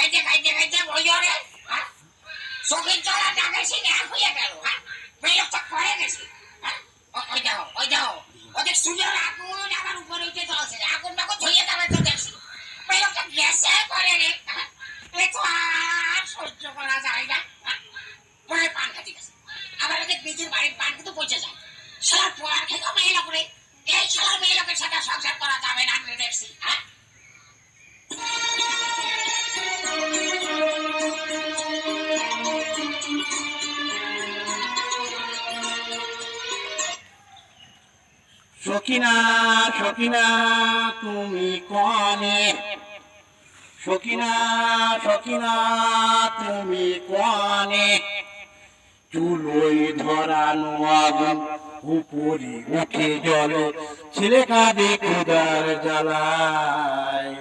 খাইতে খাইতে খাইতে বইরে চোখের জলা ডাকাইছি না হইয়া গেল। মেয়েটা পড়ে গেছে। ওই দেখো ওদের সুন্দর আগুন আমার উপরে উঠে চলছে। আগুন টাকে ধুয়ে যাবে তো দেখছি। মেয়েটা গ্যাসে পড়ে রে। এ তো আর সহ্য করা যায় না। পরে পান খাতে গেছে। আবার ওদের নিজের বাড়ির পান কিন্তু পচে যায়। সারা পোড়ার খেতে মেয়েরা করে এই সারা মেয়েটাকে সাথে সংসার করা যাবে না আমি দেখছি। সখিনা সখিনা তুমি কনে, সখিনা সখিনা তুমি কনে, চুলোই ধরানো আগুন উপরে উঠে জল, ছেলে কাঁদে ক্ষুধার জ্বালায়।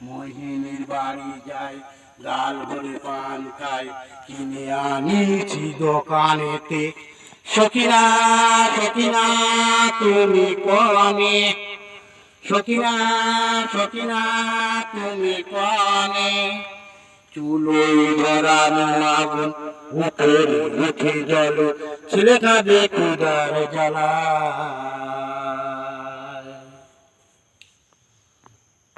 মোহিনীর বাড়ি যায় গাল ভরে পান খায়, কিনে আনিছি দোকানেতে। সখিনা সখিনা তুমি কনে, সখিনা সখিনা তুমি কনে, চুলোই ধরানো আগুন উপরে উঠে জল, ছেলে কাঁদে ক্ষুধার জ্বালা।